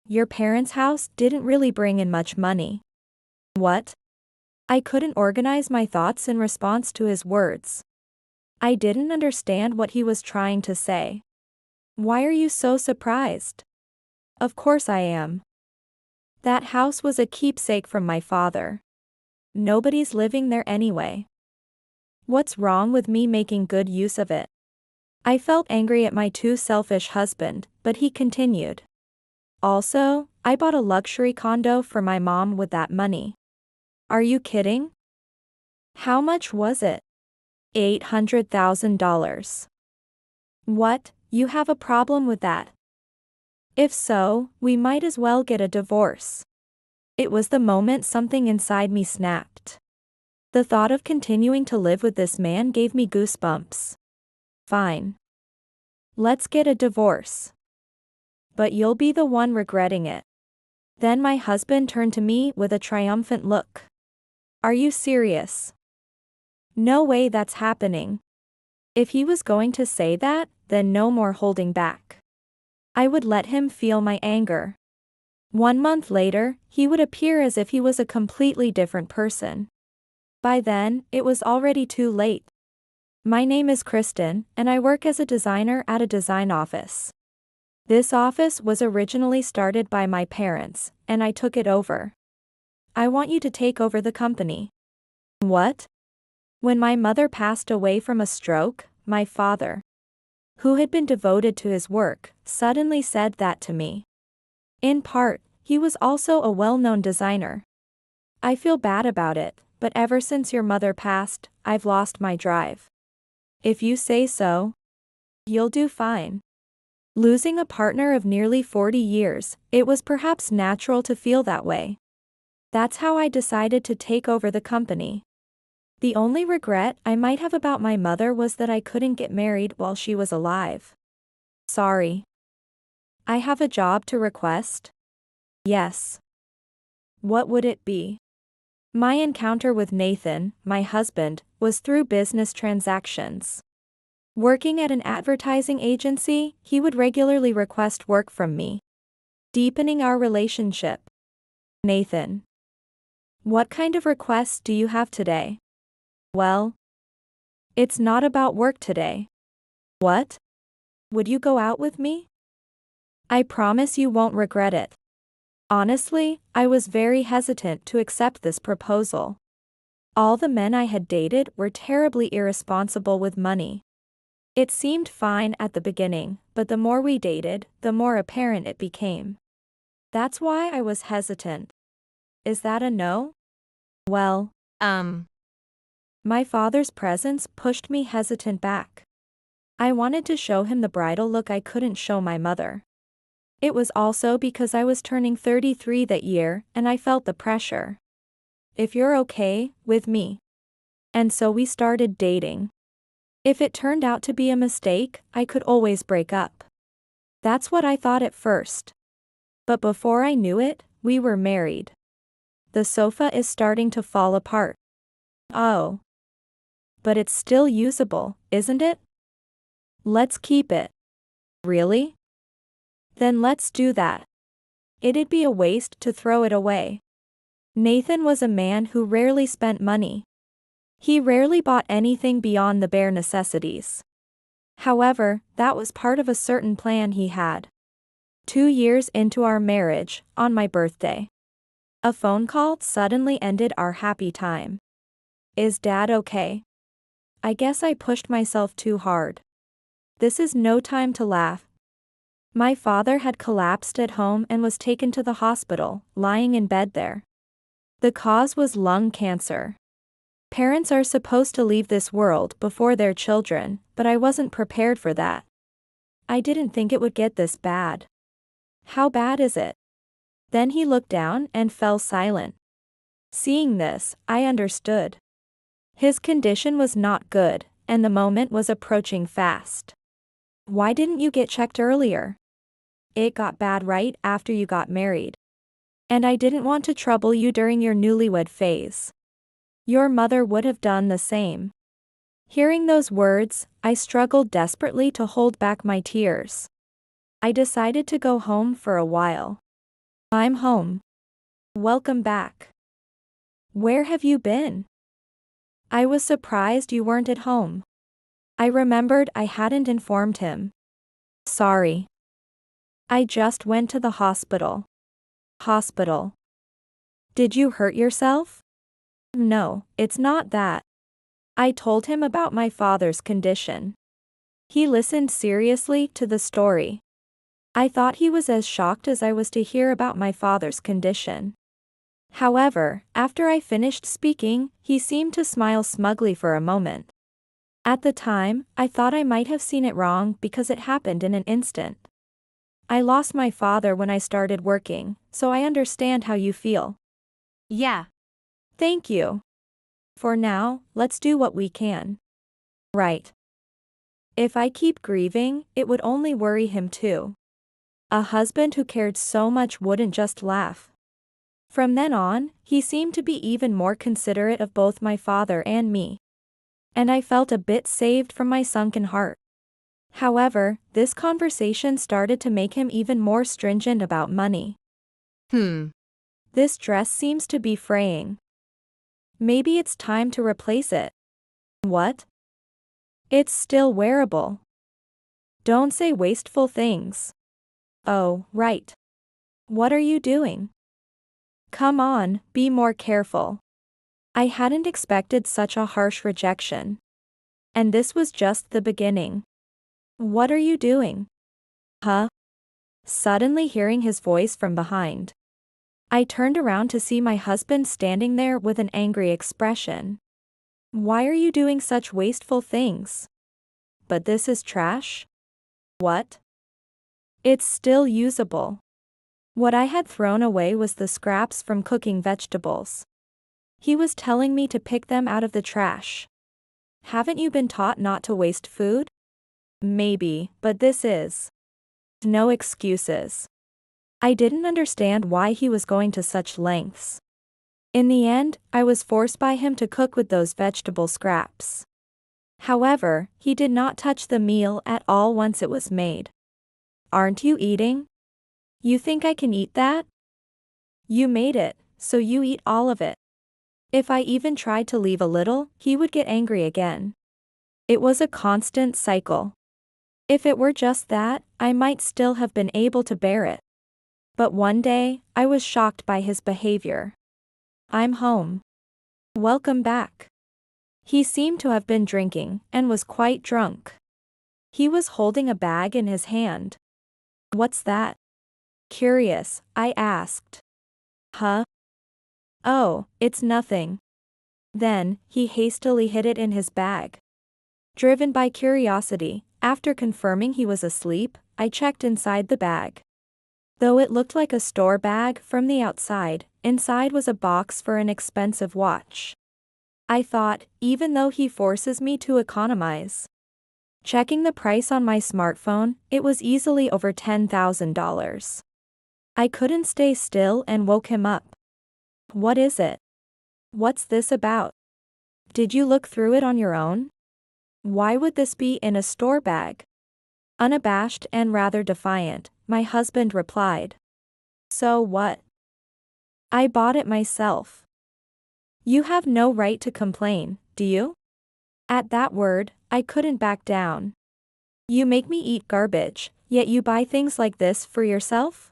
Your parents' house didn't really bring in much money. What? I couldn't organize my thoughts in response to his words. I didn't understand what he was trying to say. Why are you so surprised? Of course I am. That house was a keepsake from my father. Nobody's living there anyway. What's wrong with me making good use of it? I felt angry at my too selfish husband, but he continued. Also, I bought a luxury condo for my mom with that money. Are you kidding? How much was it? $800,000. What, you have a problem with that? If so, we might as well get a divorce. It was the moment something inside me snapped. The thought of continuing to live with this man gave me goosebumps. Fine. Let's get a divorce. But you'll be the one regretting it. Then my husband turned to me with a triumphant look. Are you serious? No way that's happening. If he was going to say that, then no more holding back. I would let him feel my anger. 1 month later, he would appear as if he was a completely different person. By then, it was already too late. My name is Kristen, and I work as a designer at a design office. This office was originally started by my parents, and I took it over. I want you to take over the company. What? When my mother passed away from a stroke, my father, who had been devoted to his work, suddenly said that to me. In part, he was also a well-known designer. I feel bad about it, but ever since your mother passed, I've lost my drive. If you say so, you'll do fine. Losing a partner of nearly 40 years, it was perhaps natural to feel that way. That's how I decided to take over the company. The only regret I might have about my mother was that I couldn't get married while she was alive. Sorry. I have a job to request? Yes. What would it be? My encounter with Nathan, my husband, was through business transactions. Working at an advertising agency, he would regularly request work from me, deepening our relationship. Nathan. What kind of requests do you have today? Well, it's not about work today. What? Would you go out with me? I promise you won't regret it. Honestly, I was very hesitant to accept this proposal. All the men I had dated were terribly irresponsible with money. It seemed fine at the beginning, but the more we dated, the more apparent it became. That's why I was hesitant. Is that a no? Well, my father's presence pushed me hesitant back. I wanted to show him the bridal look I couldn't show my mother. It was also because I was turning 33 that year, and I felt the pressure. If you're okay with me. And so we started dating. If it turned out to be a mistake, I could always break up. That's what I thought at first. But before I knew it, we were married. The sofa is starting to fall apart. Oh. But it's still usable, isn't it? Let's keep it. Really? Then let's do that. It'd be a waste to throw it away. Nathan was a man who rarely spent money. He rarely bought anything beyond the bare necessities. However, that was part of a certain plan he had. 2 years into our marriage, on my birthday, a phone call suddenly ended our happy time. Is Dad okay? I guess I pushed myself too hard. This is no time to laugh. My father had collapsed at home and was taken to the hospital, lying in bed there. The cause was lung cancer. Parents are supposed to leave this world before their children, but I wasn't prepared for that. I didn't think it would get this bad. How bad is it? Then he looked down and fell silent. Seeing this, I understood. His condition was not good, and the moment was approaching fast. Why didn't you get checked earlier? It got bad right after you got married. And I didn't want to trouble you during your newlywed phase. Your mother would have done the same. Hearing those words, I struggled desperately to hold back my tears. I decided to go home for a while. I'm home. Welcome back. Where have you been? I was surprised you weren't at home. I remembered I hadn't informed him. Sorry. I just went to the hospital. Hospital. Did you hurt yourself? No, it's not that. I told him about my father's condition. He listened seriously to the story. I thought he was as shocked as I was to hear about my father's condition. However, after I finished speaking, he seemed to smile smugly for a moment. At the time, I thought I might have seen it wrong because it happened in an instant. I lost my father when I started working, so I understand how you feel. Yeah. Thank you. For now, let's do what we can. Right. If I keep grieving, it would only worry him too. A husband who cared so much wouldn't just laugh. From then on, he seemed to be even more considerate of both my father and me. And I felt a bit saved from my sunken heart. However, this conversation started to make him even more stringent about money. This dress seems to be fraying. Maybe it's time to replace it. What? It's still wearable. Don't say wasteful things. Oh, right. What are you doing? Come on, be more careful. I hadn't expected such a harsh rejection. And this was just the beginning. What are you doing? Huh? Suddenly hearing his voice from behind. I turned around to see my husband standing there with an angry expression. Why are you doing such wasteful things? But this is trash? What? It's still usable. What I had thrown away was the scraps from cooking vegetables. He was telling me to pick them out of the trash. Haven't you been taught not to waste food? Maybe, but this is. No excuses. I didn't understand why he was going to such lengths. In the end, I was forced by him to cook with those vegetable scraps. However, he did not touch the meal at all once it was made. Aren't you eating? You think I can eat that? You made it, so you eat all of it. If I even tried to leave a little, he would get angry again. It was a constant cycle. If it were just that, I might still have been able to bear it. But one day, I was shocked by his behavior. I'm home. Welcome back. He seemed to have been drinking, and was quite drunk. He was holding a bag in his hand. What's that? Curious, I asked. Huh? Oh, it's nothing. Then, he hastily hid it in his bag. Driven by curiosity, after confirming he was asleep, I checked inside the bag. Though it looked like a store bag from the outside, inside was a box for an expensive watch. I thought, even though he forces me to economize. Checking the price on my smartphone, it was easily over $10,000. I couldn't stay still and woke him up. What is it? What's this about? Did you look through it on your own? Why would this be in a store bag? Unabashed and rather defiant, my husband replied. So what? I bought it myself. You have no right to complain, do you? At that word, I couldn't back down. You make me eat garbage, yet you buy things like this for yourself?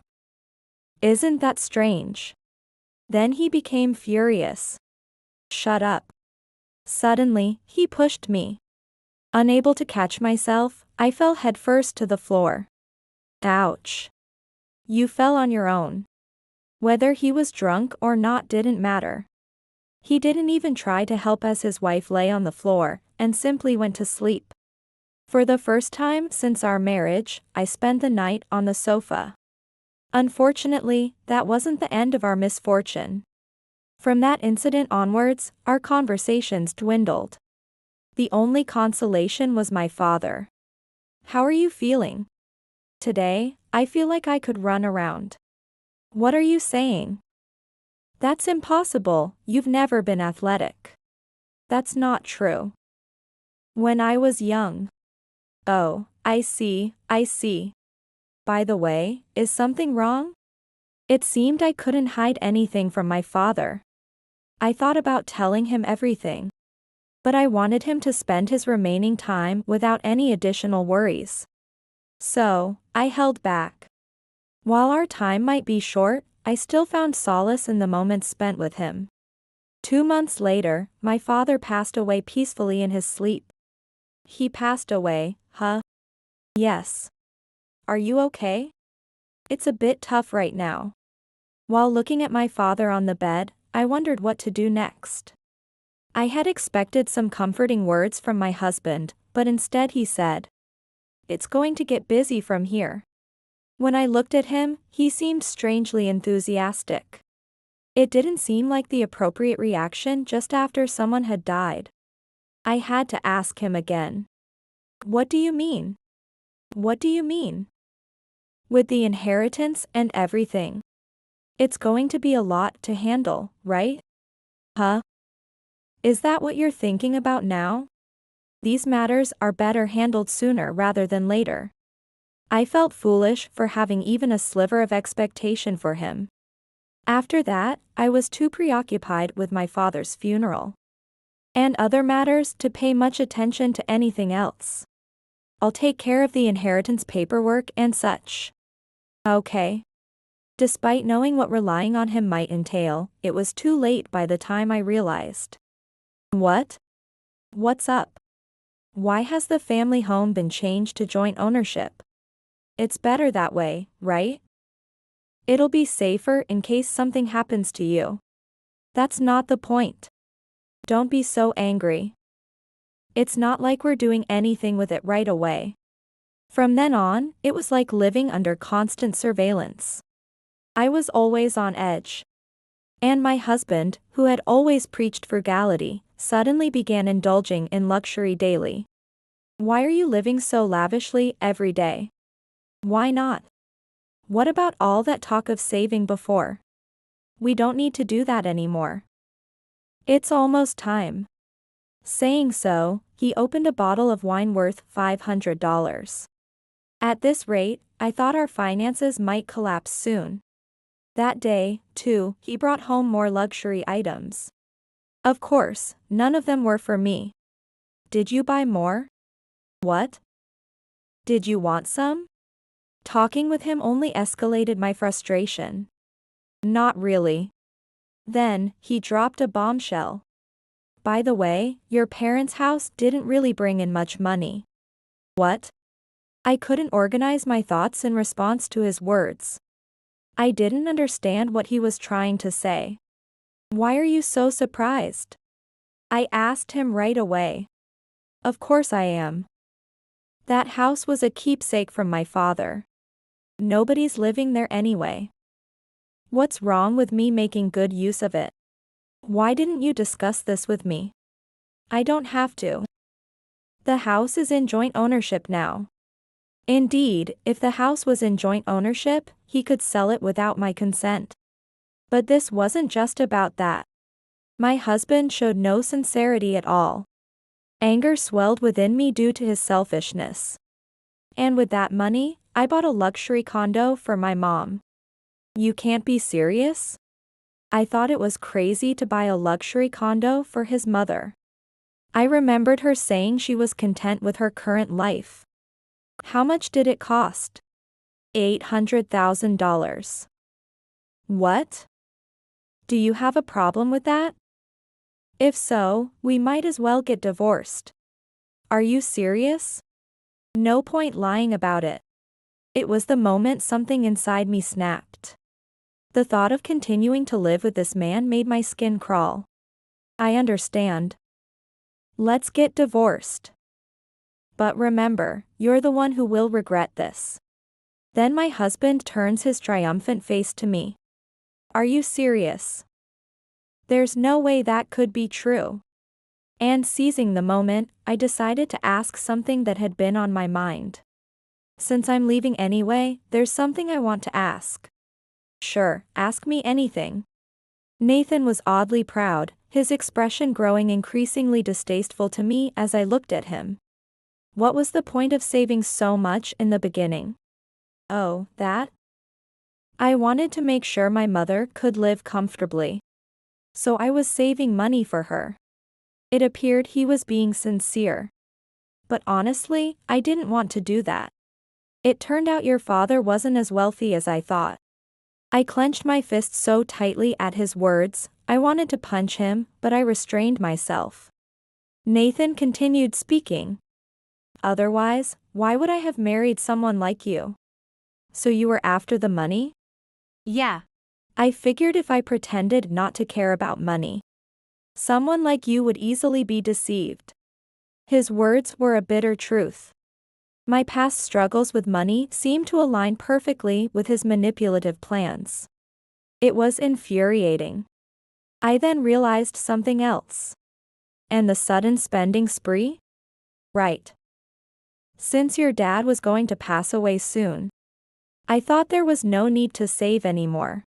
Isn't that strange? Then he became furious. Shut up. Suddenly, he pushed me. Unable to catch myself, I fell headfirst to the floor. Ouch. You fell on your own. Whether he was drunk or not didn't matter. He didn't even try to help as his wife lay on the floor, and simply went to sleep. For the first time since our marriage, I spent the night on the sofa. Unfortunately, that wasn't the end of our misfortune. From that incident onwards, our conversations dwindled. The only consolation was my father. How are you feeling? Today, I feel like I could run around. What are you saying? That's impossible, you've never been athletic. That's not true. When I was young. Oh, I see, I see. By the way, is something wrong? It seemed I couldn't hide anything from my father. I thought about telling him everything. But I wanted him to spend his remaining time without any additional worries. So, I held back. While our time might be short, I still found solace in the moments spent with him. 2 months later, my father passed away peacefully in his sleep. He passed away, huh? Yes. Are you okay? It's a bit tough right now. While looking at my father on the bed, I wondered what to do next. I had expected some comforting words from my husband, but instead he said, "It's going to get busy from here." When I looked at him, he seemed strangely enthusiastic. It didn't seem like the appropriate reaction just after someone had died. I had to ask him again. "What do you mean? What do you mean?" "With the inheritance and everything. It's going to be a lot to handle, right?" "Huh? Is that what you're thinking about now? These matters are better handled sooner rather than later." I felt foolish for having even a sliver of expectation for him. After that, I was too preoccupied with my father's funeral and other matters to pay much attention to anything else. "I'll take care of the inheritance paperwork and such." "Okay." Despite knowing what relying on him might entail, it was too late by the time I realized. "What? What's up? Why has the family home been changed to joint ownership? It's better that way, right? It'll be safer in case something happens to you." "That's not the point. Don't be so angry. It's not like we're doing anything with it right away." From then on, it was like living under constant surveillance. I was always on edge. And my husband, who had always preached frugality, suddenly began indulging in luxury daily. "Why are you living so lavishly every day? Why not? What about all that talk of saving before? We don't need to do that anymore. It's almost time." Saying so, he opened a bottle of wine worth $500. At this rate, I thought our finances might collapse soon. That day, too, he brought home more luxury items. Of course, none of them were for me. "Did you buy more? What? Did you want some?" Talking with him only escalated my frustration. "Not really." Then, he dropped a bombshell. "By the way, your parents' house didn't really bring in much money." "What?" I couldn't organize my thoughts in response to his words. I didn't understand what he was trying to say. "Why are you so surprised?" I asked him right away. "Of course I am. That house was a keepsake from my father. Nobody's living there anyway. What's wrong with me making good use of it? Why didn't you discuss this with me?" "I don't have to. The house is in joint ownership now." Indeed, if the house was in joint ownership, he could sell it without my consent. But this wasn't just about that. My husband showed no sincerity at all. Anger swelled within me due to his selfishness. "And with that money, I bought a luxury condo for my mom." "You can't be serious?" I thought it was crazy to buy a luxury condo for his mother. I remembered her saying she was content with her current life. "How much did it cost?" $800,000. "What? Do you have a problem with that? If so, we might as well get divorced." "Are you serious?" No point lying about it. It was the moment something inside me snapped. The thought of continuing to live with this man made my skin crawl. "I understand. Let's get divorced. But remember, you're the one who will regret this." Then my husband turns his triumphant face to me. "Are you serious? There's no way that could be true." And seizing the moment, I decided to ask something that had been on my mind. "Since I'm leaving anyway, there's something I want to ask." "Sure, ask me anything." Nathan was oddly proud, his expression growing increasingly distasteful to me as I looked at him. What was the point of saving so much in the beginning? "Oh, that? I wanted to make sure my mother could live comfortably. So I was saving money for her. It appeared he was being sincere. But honestly, I didn't want to do that. It turned out your father wasn't as wealthy as I thought. I clenched my fist so tightly at his words, I wanted to punch him, but I restrained myself. Nathan continued speaking. Otherwise, why would I have married someone like you? So you were after the money? Yeah. I figured if I pretended not to care about money, someone like you would easily be deceived. His words were a bitter truth. My past struggles with money seemed to align perfectly with his manipulative plans. It was infuriating. I then realized something else. And the sudden spending spree? Right. Since your dad was going to pass away soon, I thought there was no need to save anymore.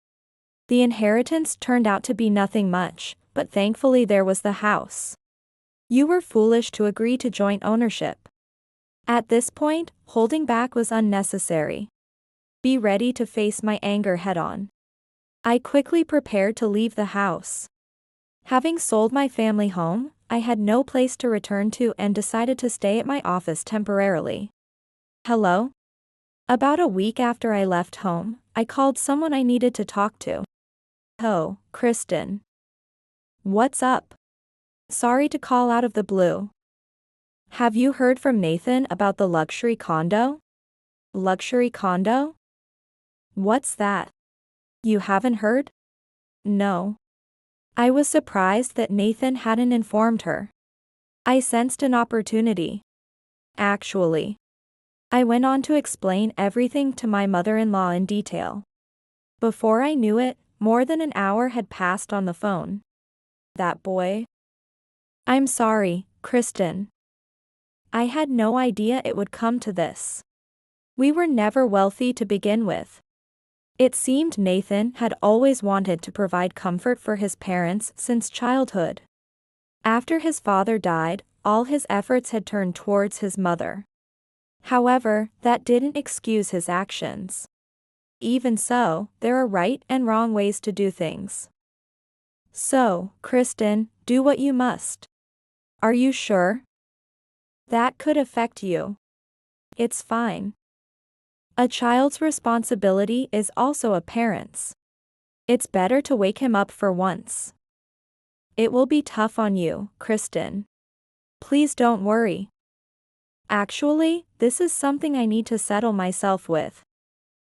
The inheritance turned out to be nothing much, but thankfully there was the house. You were foolish to agree to joint ownership. At this point, holding back was unnecessary. Be ready to face my anger head-on. I quickly prepared to leave the house. Having sold my family home, I had no place to return to and decided to stay at my office temporarily. Hello? About a week after I left home, I called someone I needed to talk to. Oh, Kristen. What's up? Sorry to call out of the blue. Have you heard from Nathan about the luxury condo? Luxury condo? What's that? You haven't heard? No. I was surprised that Nathan hadn't informed her. I sensed an opportunity. Actually, I went on to explain everything to my mother-in-law in detail. Before I knew it, more than an hour had passed on the phone. That boy? I'm sorry, Kristen. I had no idea it would come to this. We were never wealthy to begin with. It seemed Nathan had always wanted to provide comfort for his parents since childhood. After his father died, all his efforts had turned towards his mother. However, that didn't excuse his actions. Even so, there are right and wrong ways to do things. So, Kristen, do what you must. Are you sure? That could affect you. It's fine. A child's responsibility is also a parent's. It's better to wake him up for once. It will be tough on you, Kristen. Please don't worry. Actually, this is something I need to settle myself with.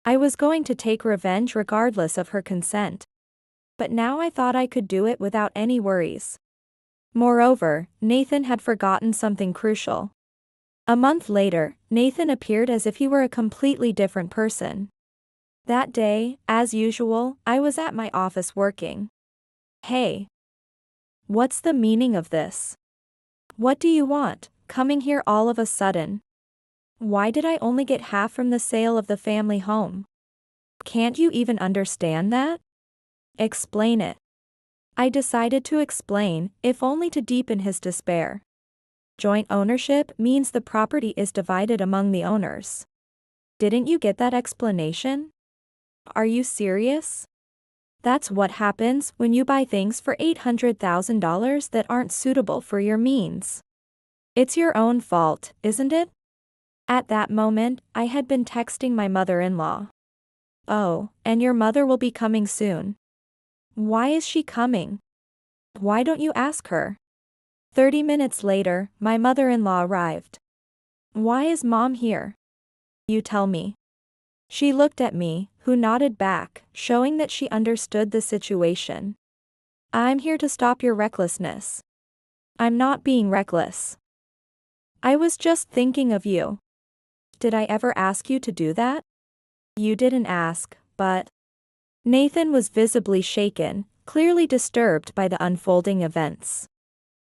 I was going to take revenge regardless of her consent. But now I thought I could do it without any worries. Moreover, Nathan had forgotten something crucial. A month later, Nathan appeared as if he were a completely different person. That day, as usual, I was at my office working. Hey. What's the meaning of this? What do you want, coming here all of a sudden? Why did I only get half from the sale of the family home? Can't you even understand that? Explain it. I decided to explain, if only to deepen his despair. Joint ownership means the property is divided among the owners. Didn't you get that explanation? Are you serious? That's what happens when you buy things for $800,000 that aren't suitable for your means. It's your own fault, isn't it? At that moment, I had been texting my mother-in-law. Oh, and your mother will be coming soon. Why is she coming? Why don't you ask her? 30 minutes later, my mother-in-law arrived. Why is Mom here? You tell me. She looked at me, who nodded back, showing that she understood the situation. I'm here to stop your recklessness. I'm not being reckless. I was just thinking of you. Did I ever ask you to do that? You didn't ask, but... Nathan was visibly shaken, clearly disturbed by the unfolding events.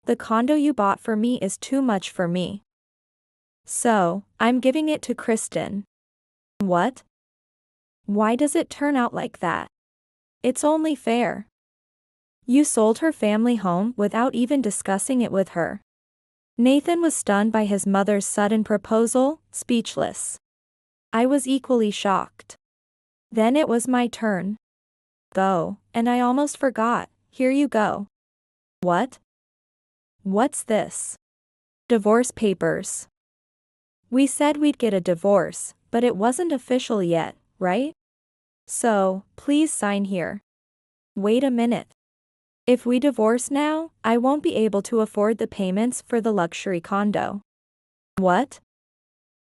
The condo you bought for me is too much for me. So, I'm giving it to Kristen. What? Why does it turn out like that? It's only fair. You sold her family home without even discussing it with her. Nathan was stunned by his mother's sudden proposal, speechless. I was equally shocked. Then it was my turn. Go, and I almost forgot, here you go. What? What's this? Divorce papers. We said we'd get a divorce, but it wasn't official yet, right? So, please sign here. Wait a minute. If we divorce now, I won't be able to afford the payments for the luxury condo. What?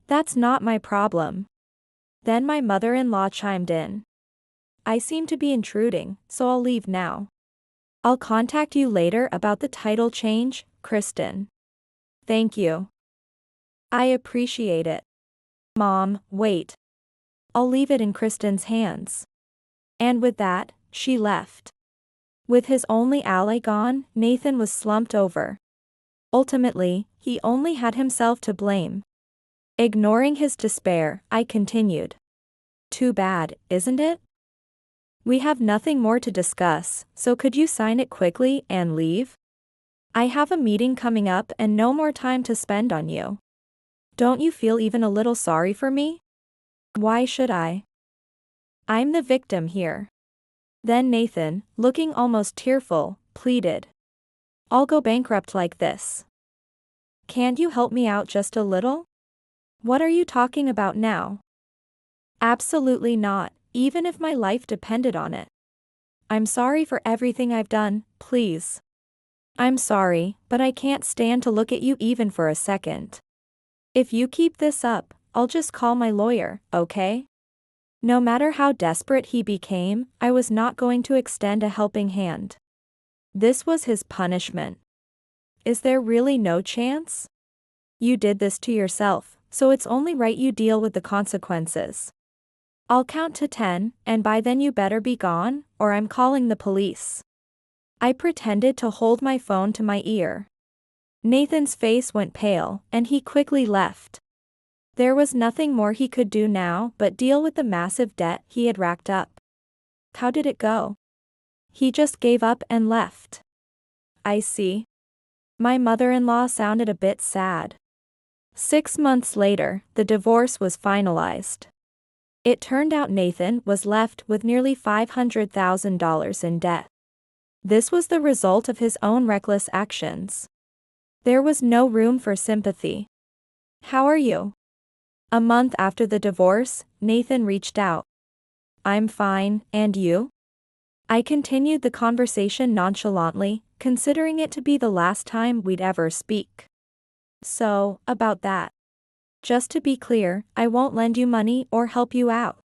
That's not my problem. Then my mother-in-law chimed in. I seem to be intruding, so I'll leave now. I'll contact you later about the title change, Kristen. Thank you. I appreciate it. Mom, wait. I'll leave it in Kristen's hands. And with that, she left. With his only ally gone, Nathan was slumped over. Ultimately, he only had himself to blame. Ignoring his despair, I continued. Too bad, isn't it? We have nothing more to discuss, so could you sign it quickly and leave? I have a meeting coming up and no more time to spend on you. Don't you feel even a little sorry for me? Why should I? I'm the victim here. Then Nathan, looking almost tearful, pleaded. I'll go bankrupt like this. Can't you help me out just a little? What are you talking about now? Absolutely not, even if my life depended on it. I'm sorry for everything I've done, please. I'm sorry, but I can't stand to look at you even for a second. If you keep this up, I'll just call my lawyer, okay? No matter how desperate he became, I was not going to extend a helping hand. This was his punishment. Is there really no chance? You did this to yourself, so it's only right you deal with the consequences. I'll count to 10, and by then you better be gone, or I'm calling the police. I pretended to hold my phone to my ear. Nathan's face went pale, and he quickly left. There was nothing more he could do now but deal with the massive debt he had racked up. How did it go? He just gave up and left. I see. My mother-in-law sounded a bit sad. 6 months later, the divorce was finalized. It turned out Nathan was left with nearly $500,000 in debt. This was the result of his own reckless actions. There was no room for sympathy. How are you? A month after the divorce, Nathan reached out. I'm fine, and you? I continued the conversation nonchalantly, considering it to be the last time we'd ever speak. So, about that. Just to be clear, I won't lend you money or help you out.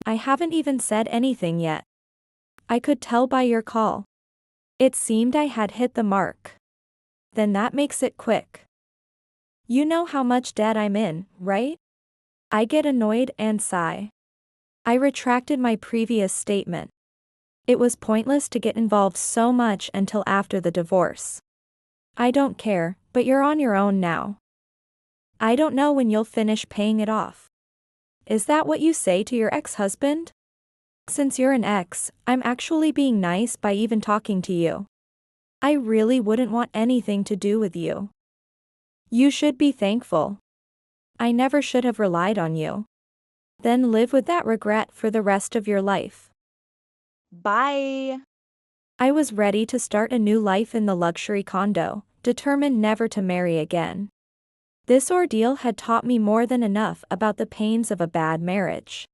I haven't even said anything yet. I could tell by your call. It seemed I had hit the mark. Then that makes it quick. You know how much debt I'm in, right? I get annoyed and sigh. I retracted my previous statement. It was pointless to get involved so much until after the divorce. I don't care, but you're on your own now. I don't know when you'll finish paying it off. Is that what you say to your ex-husband? Since you're an ex, I'm actually being nice by even talking to you. I really wouldn't want anything to do with you. You should be thankful. I never should have relied on you. Then live with that regret for the rest of your life. Bye. I was ready to start a new life in the luxury condo, determined never to marry again. This ordeal had taught me more than enough about the pains of a bad marriage.